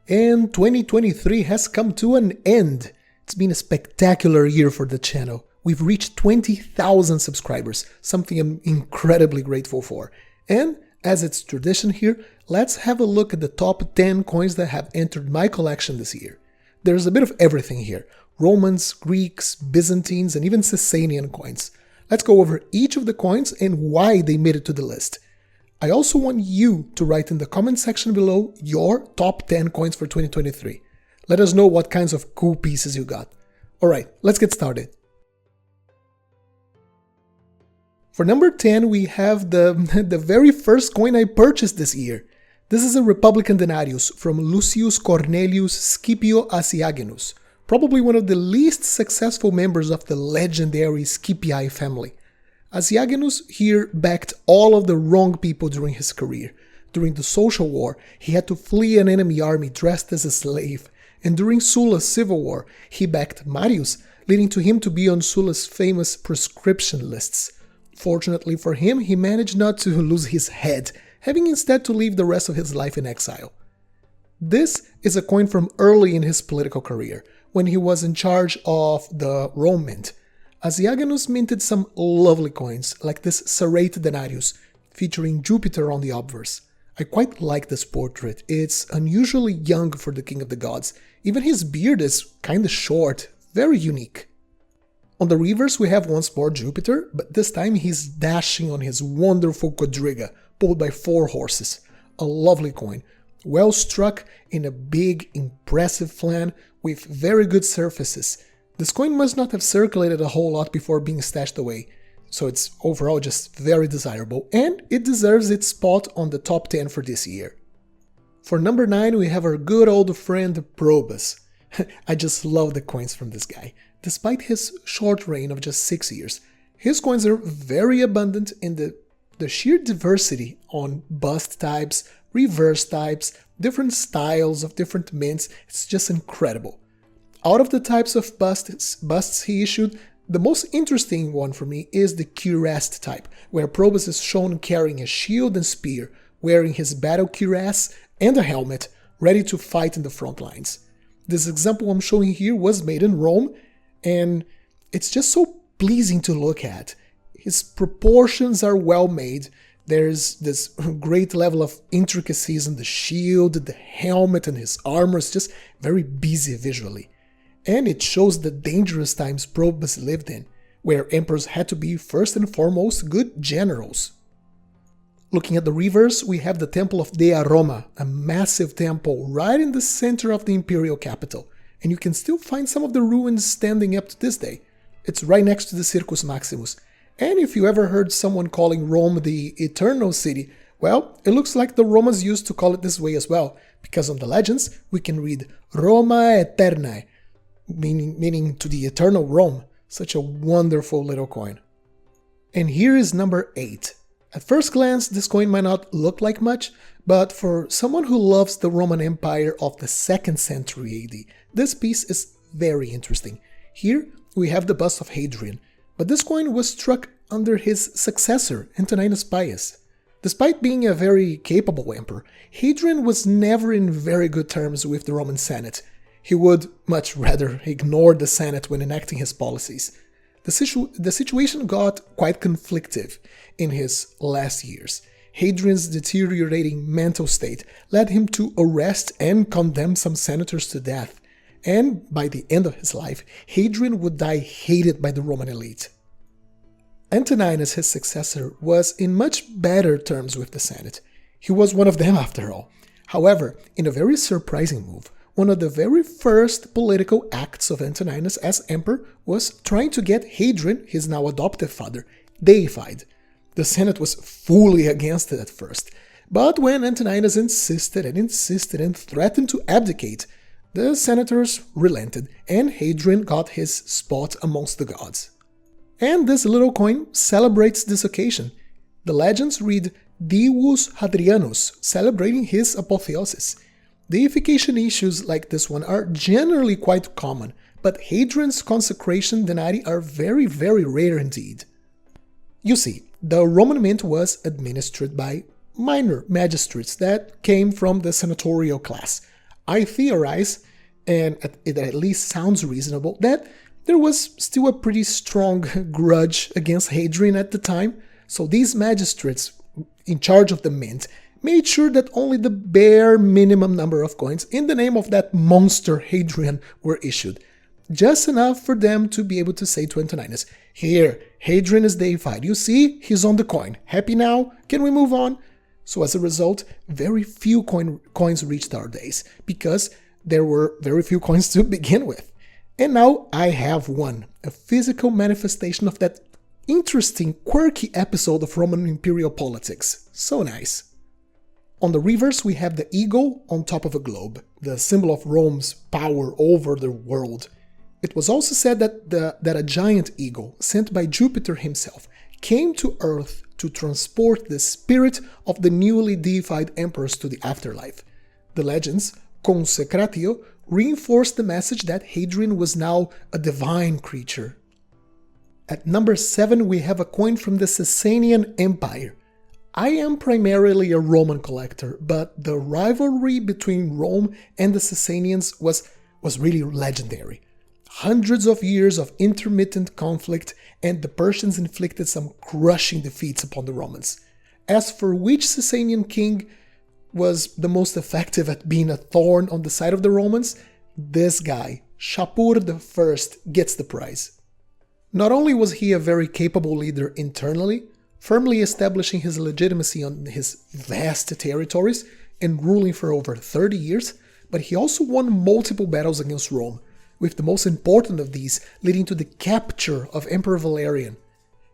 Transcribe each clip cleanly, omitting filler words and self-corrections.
And 2023 has come to an end. It's been a spectacular year for the channel. We've reached 20,000 subscribers, something I'm incredibly grateful for. And as it's tradition here, let's have a look at the top 10 coins that have entered my collection this year. There's a bit of everything here: Romans, Greeks, Byzantines, and even Sasanian coins. Let's go over each of the coins and why they made it to the list. I also want you to write in the comment section below your top 10 coins for 2023. Let us know what kinds of cool pieces you got. Alright, let's get started. For number 10, we have the very first coin I purchased this year. This is a Republican denarius from Lucius Cornelius Scipio Asiagenus, probably one of the least successful members of the legendary Scipii family. Asiagenus here backed all of the wrong people during his career. During the Social War, he had to flee an enemy army dressed as a slave, and during Sulla's civil war, he backed Marius, leading to him to be on Sulla's famous proscription lists. Fortunately for him, he managed not to lose his head, having instead to live the rest of his life in exile. This is a coin from early in his political career, when he was in charge of the Rome Mint. Asiagenus minted some lovely coins, like this serrate denarius, featuring Jupiter on the obverse. I quite like this portrait. It's unusually young for the king of the gods. Even his beard is kinda short, very unique. On the reverse we have once more Jupiter, but this time he's dashing on his wonderful quadriga, pulled by 4 horses. A lovely coin, well struck in a big, impressive flan with very good surfaces. This coin must not have circulated a whole lot before being stashed away, so it's overall just very desirable, and it deserves its spot on the top 10 for this year. For number 9 we have our good old friend Probus. I just love the coins from this guy. Despite his short reign of just 6 years, his coins are very abundant in the sheer diversity on bust types, reverse types, different styles of different mints. It's just incredible. Out of the types of busts he issued, the most interesting one for me is the cuirassed type, where Probus is shown carrying a shield and spear, wearing his battle cuirass and a helmet, ready to fight in the front lines. This example I'm showing here was made in Rome, and it's just so pleasing to look at. His proportions are well made. There's this great level of intricacies in the shield, the helmet, and his armor. It's just very busy visually. And it shows the dangerous times Probus lived in, where emperors had to be first and foremost good generals. Looking at the reverse, we have the Temple of Dea Roma, a massive temple right in the center of the imperial capital, and you can still find some of the ruins standing up to this day. It's right next to the Circus Maximus, and if you ever heard someone calling Rome the Eternal City, well, it looks like the Romans used to call it this way as well, because on the legends we can read Roma Aeternae, meaning to the eternal Rome. Such a wonderful little coin. And here is number 8. At first glance, this coin might not look like much, but for someone who loves the Roman Empire of the 2nd century AD, this piece is very interesting. Here we have the bust of Hadrian, but this coin was struck under his successor, Antoninus Pius. Despite being a very capable emperor, Hadrian was never in very good terms with the Roman Senate. He would much rather ignore the Senate when enacting his policies. The situation got quite conflictive in his last years. Hadrian's deteriorating mental state led him to arrest and condemn some senators to death, and by the end of his life, Hadrian would die hated by the Roman elite. Antoninus, his successor, was in much better terms with the Senate. He was one of them after all. However, in a very surprising move, one of the very first political acts of Antoninus as emperor was trying to get Hadrian, his now adoptive father, deified. The Senate was fully against it at first, but when Antoninus insisted and threatened to abdicate, the senators relented and Hadrian got his spot amongst the gods. And this little coin celebrates this occasion. The legends read Divus Hadrianus, celebrating his apotheosis. Deification issues like this one are generally quite common, but Hadrian's consecration denarii are very, very rare indeed. You see, the Roman mint was administered by minor magistrates that came from the senatorial class. I theorize, and it at least sounds reasonable, that there was still a pretty strong grudge against Hadrian at the time, so these magistrates in charge of the mint made sure that only the bare minimum number of coins in the name of that monster Hadrian were issued. Just enough for them to be able to say to Antoninus, "Here, Hadrian is deified. You see, he's on the coin. Happy now? Can we move on?" So as a result, very few coins reached our days, because there were very few coins to begin with. And now I have one, a physical manifestation of that interesting, quirky episode of Roman imperial politics. So nice. On the reverse, we have the eagle on top of a globe, the symbol of Rome's power over the world. It was also said that a giant eagle, sent by Jupiter himself, came to Earth to transport the spirit of the newly deified emperors to the afterlife. The legends, consecratio, reinforced the message that Hadrian was now a divine creature. At number 7, we have a coin from the Sasanian Empire. I am primarily a Roman collector, but the rivalry between Rome and the Sasanians was really legendary. Hundreds of years of intermittent conflict, and the Persians inflicted some crushing defeats upon the Romans. As for which Sasanian king was the most effective at being a thorn on the side of the Romans, this guy, Shapur I, gets the prize. Not only was he a very capable leader internally, firmly establishing his legitimacy on his vast territories and ruling for over 30 years, but he also won multiple battles against Rome, with the most important of these leading to the capture of Emperor Valerian.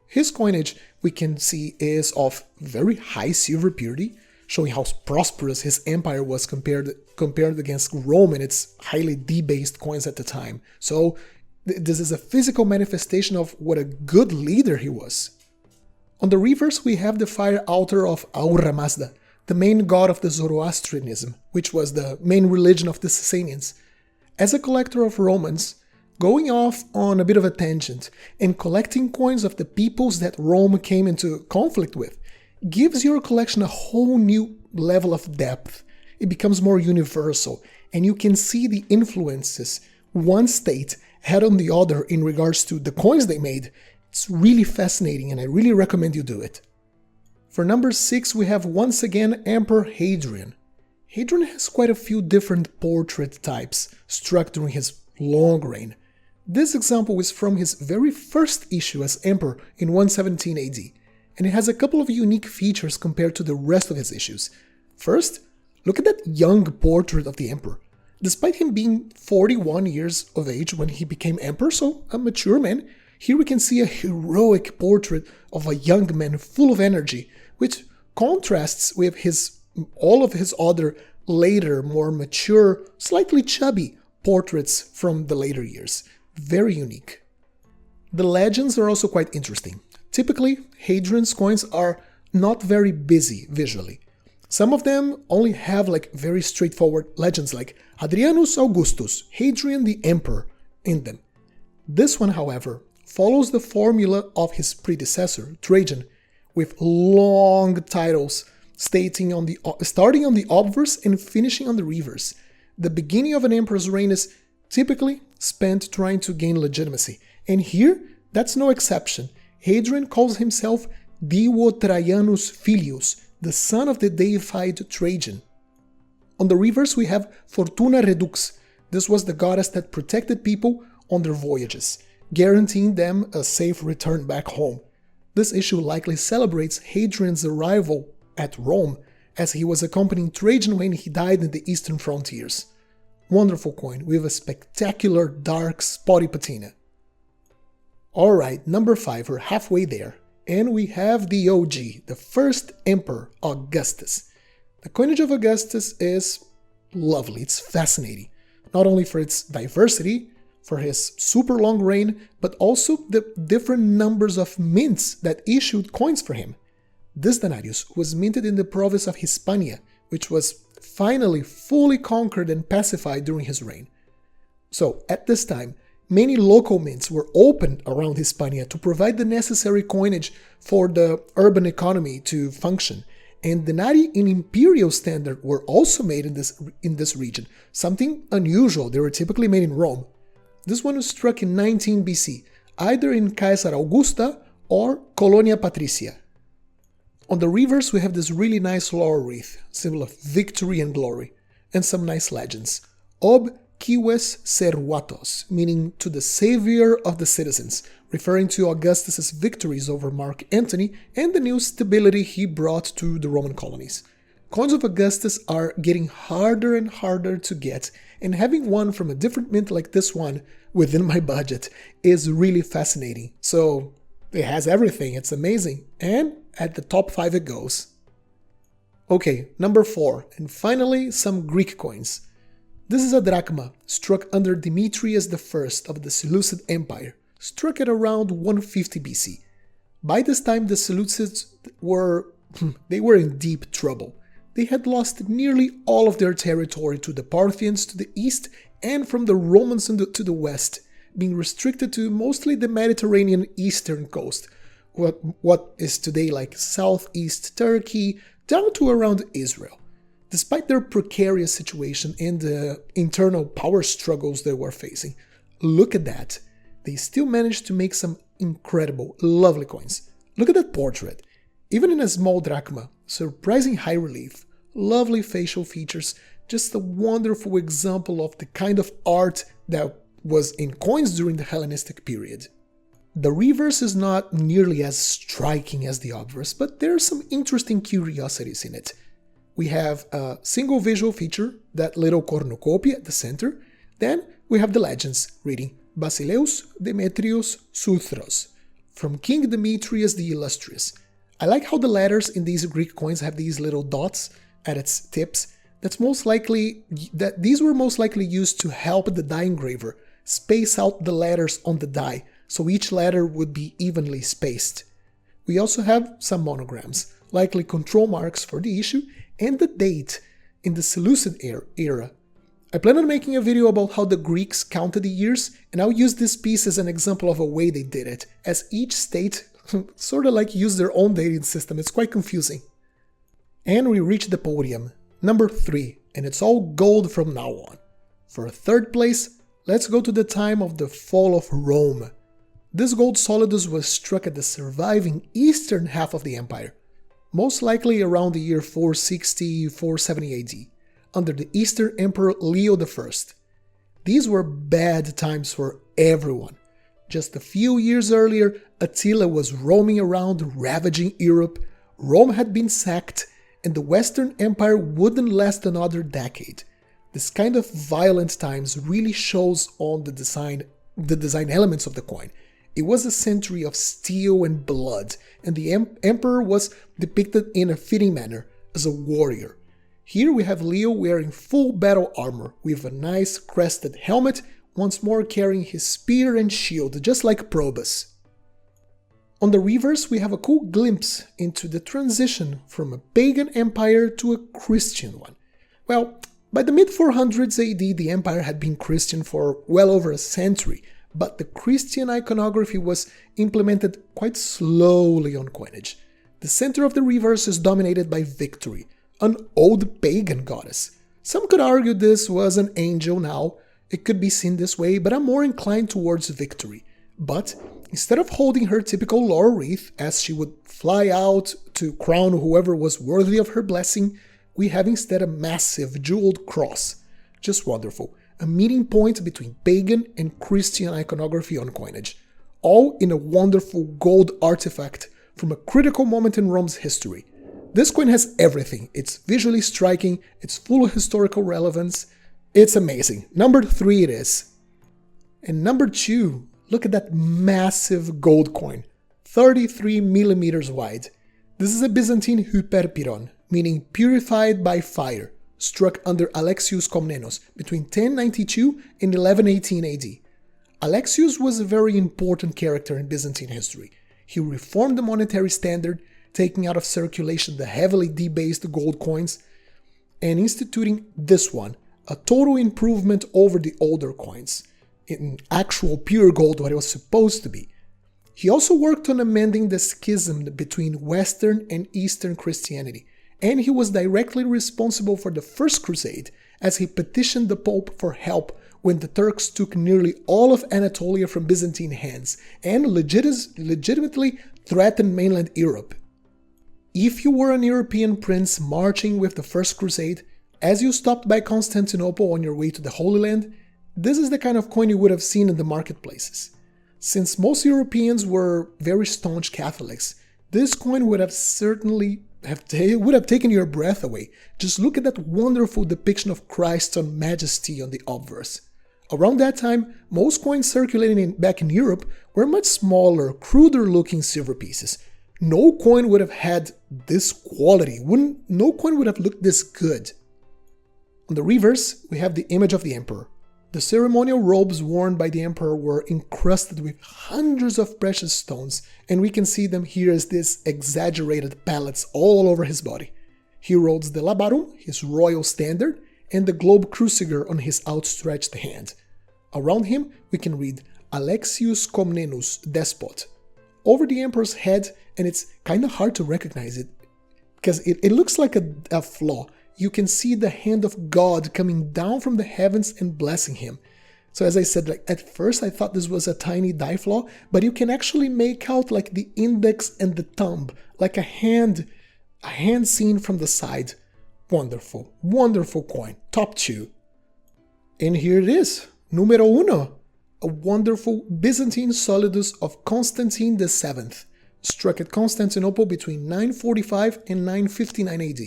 His coinage, we can see, is of very high silver purity, showing how prosperous his empire was compared against Rome and its highly debased coins at the time. So this is a physical manifestation of what a good leader he was. On the reverse, we have the fire altar of Ahura Mazda, the main god of the Zoroastrianism, which was the main religion of the Sasanians. As a collector of Romans, going off on a bit of a tangent and collecting coins of the peoples that Rome came into conflict with gives your collection a whole new level of depth. It becomes more universal, and you can see the influences one state had on the other in regards to the coins they made. It's really fascinating, and I really recommend you do it. For number 6, we have once again Emperor Hadrian. Hadrian has quite a few different portrait types struck during his long reign. This example is from his very first issue as emperor in 117 AD, and it has a couple of unique features compared to the rest of his issues. First, look at that young portrait of the emperor. Despite him being 41 years of age when he became emperor, so a mature man, here we can see a heroic portrait of a young man full of energy, which contrasts with all of his other later, more mature, slightly chubby portraits from the later years. Very unique. The legends are also quite interesting. Typically, Hadrian's coins are not very busy visually. Some of them only have very straightforward legends like Hadrianus Augustus, Hadrian the Emperor, in them. This one, however, follows the formula of his predecessor, Trajan, with long titles starting on the obverse and finishing on the reverse. The beginning of an emperor's reign is typically spent trying to gain legitimacy, and here that's no exception. Hadrian calls himself Dio Traianus Filius, the son of the deified Trajan. On the reverse we have Fortuna Redux. This was the goddess that protected people on their voyages, guaranteeing them a safe return back home. This issue likely celebrates Hadrian's arrival at Rome, as he was accompanying Trajan when he died in the eastern frontiers. Wonderful coin with a spectacular dark spotty patina. Alright, number 5, we're halfway there, and we have the OG, the first emperor, Augustus. The coinage of Augustus is lovely, it's fascinating, not only for its diversity, for his super long reign, but also the different numbers of mints that issued coins for him. This denarius was minted in the province of Hispania, which was finally fully conquered and pacified during his reign. So, at this time, many local mints were opened around Hispania to provide the necessary coinage for the urban economy to function, and denarii in imperial standard were also made in this region, something unusual. They were typically made in Rome. This one was struck in 19 BC, either in Caesar Augusta or Colonia Patricia. On the reverse we have this really nice laurel wreath, symbol of victory and glory, and some nice legends. Ob cives servatos, meaning to the savior of the citizens, referring to Augustus's victories over Mark Antony and the new stability he brought to the Roman colonies. Coins of Augustus are getting harder and harder to get, and having one from a different mint like this one within my budget is really fascinating. So it has everything, it's amazing, and at the top 5 it goes. Okay, number 4, and finally some Greek coins. This is a drachma, struck under Demetrius I of the Seleucid Empire, struck at around 150 BC. By this time the Seleucids were in deep trouble. They had lost nearly all of their territory to the Parthians to the east and from the Romans to the west, being restricted to mostly the Mediterranean eastern coast, what is today like southeast Turkey, down to around Israel. Despite their precarious situation and the internal power struggles they were facing, look at that. They still managed to make some incredible, lovely coins. Look at that portrait. Even in a small drachma, surprising high relief, lovely facial features, just a wonderful example of the kind of art that was in coins during the Hellenistic period. The reverse is not nearly as striking as the obverse, but there are some interesting curiosities in it. We have a single visual feature, that little cornucopia at the center. Then we have the legends reading Basileus Demetrius Suthros, from King Demetrius the Illustrious. I like how the letters in these Greek coins have these little dots at its tips. These were most likely used to help the die engraver space out the letters on the die, so each letter would be evenly spaced. We also have some monograms, likely control marks for the issue, and the date in the Seleucid era. I plan on making a video about how the Greeks counted the years, and I'll use this piece as an example of a way they did it, as each state sort of like used their own dating system. It's quite confusing. And we reach the podium, number 3, and it's all gold from now on. For third place, let's go to the time of the fall of Rome. This gold solidus was struck at the surviving eastern half of the empire, most likely around the year 460-470 AD, under the Eastern Emperor Leo I. These were bad times for everyone. Just a few years earlier, Attila was roaming around ravaging Europe, Rome had been sacked, and the Western Empire wouldn't last another decade. This kind of violent times really shows on the design elements of the coin. It was a century of steel and blood, and the emperor was depicted in a fitting manner, as a warrior. Here we have Leo wearing full battle armor, with a nice crested helmet, once more carrying his spear and shield, just like Probus. On the reverse we have a cool glimpse into the transition from a pagan empire to a Christian one. Well, by the mid-400s AD the empire had been Christian for well over a century, but the Christian iconography was implemented quite slowly on coinage. The center of the reverse is dominated by Victory, an old pagan goddess. Some could argue this was an angel now, it could be seen this way, but I'm more inclined towards Victory. But instead of holding her typical laurel wreath, as she would fly out to crown whoever was worthy of her blessing, we have instead a massive jeweled cross. Just wonderful. A meeting point between pagan and Christian iconography on coinage, all in a wonderful gold artifact from a critical moment in Rome's history. This coin has everything. It's visually striking, it's full of historical relevance, it's amazing. Number 3 it is. And number 2, look at that massive gold coin, 33 millimeters wide. This is a Byzantine hyperpiron, meaning purified by fire, struck under Alexius Komnenos between 1092 and 1118 AD. Alexius was a very important character in Byzantine history. He reformed the monetary standard, taking out of circulation the heavily debased gold coins, and instituting this one, a total improvement over the older coins, in actual pure gold what it was supposed to be. He also worked on amending the schism between Western and Eastern Christianity, and he was directly responsible for the First Crusade, as he petitioned the Pope for help when the Turks took nearly all of Anatolia from Byzantine hands and legitimately threatened mainland Europe. If you were an European prince marching with the First Crusade, as you stopped by Constantinople on your way to the Holy Land, this is the kind of coin you would have seen in the marketplaces. Since most Europeans were very staunch Catholics, this coin would have taken your breath away. Just look at that wonderful depiction of Christ on majesty on the obverse. Around that time, most coins circulating back in Europe were much smaller, cruder looking silver pieces. No coin would have had this quality, no coin would have looked this good. On the reverse, we have the image of the emperor. The ceremonial robes worn by the emperor were encrusted with hundreds of precious stones, and we can see them here as these exaggerated palettes all over his body. He holds the labarum, his royal standard, and the globe cruciger on his outstretched hand. Around him, we can read Alexius Comnenus, Despot, over the emperor's head, and it's kind of hard to recognize it, because it looks like a flaw. You can see the hand of God coming down from the heavens and blessing him. So as I said, at first I thought this was a tiny die flaw, but you can actually make out like the index and the thumb, like a hand seen from the side. Wonderful, wonderful coin, top 2. And here it is, numero uno, a wonderful Byzantine solidus of Constantine VII, struck at Constantinople between 945 and 959 AD.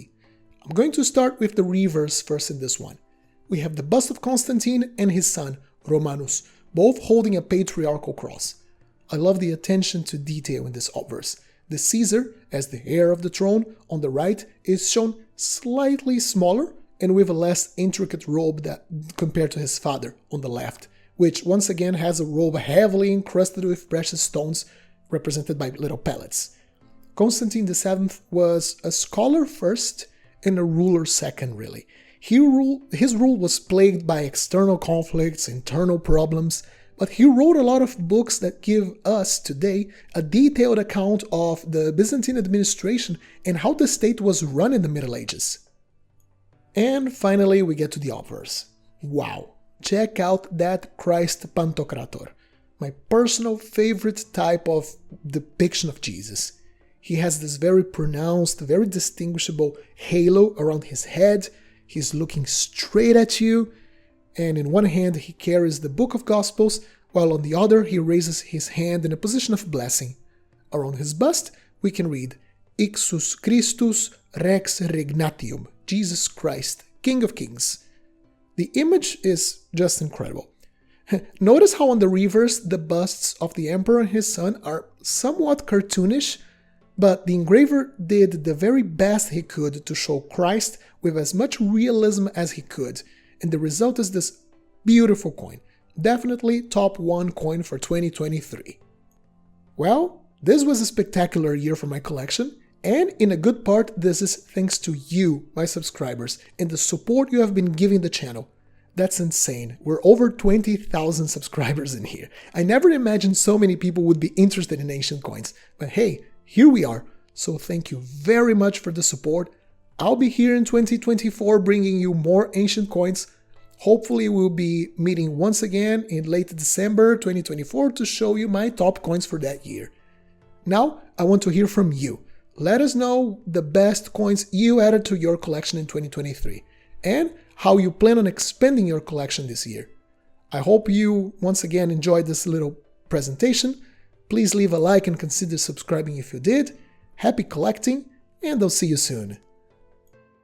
I'm going to start with the reverse first in this one. We have the bust of Constantine and his son, Romanus, both holding a patriarchal cross. I love the attention to detail in this obverse. The Caesar, as the heir of the throne, on the right is shown slightly smaller and with a less intricate robe compared to his father on the left, which once again has a robe heavily encrusted with precious stones represented by little pellets. Constantine VII was a scholar first and a ruler second, really. His rule was plagued by external conflicts, internal problems, but he wrote a lot of books that give us today a detailed account of the Byzantine administration and how the state was run in the Middle Ages. And finally, we get to the obverse. Wow, check out that Christ Pantocrator, my personal favorite type of depiction of Jesus. He has this very pronounced, very distinguishable halo around his head. He's looking straight at you, and in one hand he carries the Book of Gospels, while on the other he raises his hand in a position of blessing. Around his bust we can read Ixus Christus Rex Regnatium, Jesus Christ, King of Kings. The image is just incredible. Notice how on the reverse the busts of the emperor and his son are somewhat cartoonish, but the engraver did the very best he could to show Christ with as much realism as he could, and the result is this beautiful coin. Definitely top 1 coin for 2023. Well, this was a spectacular year for my collection, and in a good part this is thanks to you, my subscribers, and the support you have been giving the channel. That's insane. We're over 20,000 subscribers in here. I never imagined so many people would be interested in ancient coins, but hey, here we are, so thank you very much for the support. I'll be here in 2024 bringing you more ancient coins. Hopefully we'll be meeting once again in late December 2024 to show you my top coins for that year. Now, I want to hear from you. Let us know the best coins you added to your collection in 2023 and how you plan on expanding your collection this year. I hope you once again enjoyed this little presentation. Please leave a like and consider subscribing if you did. Happy collecting, and I'll see you soon.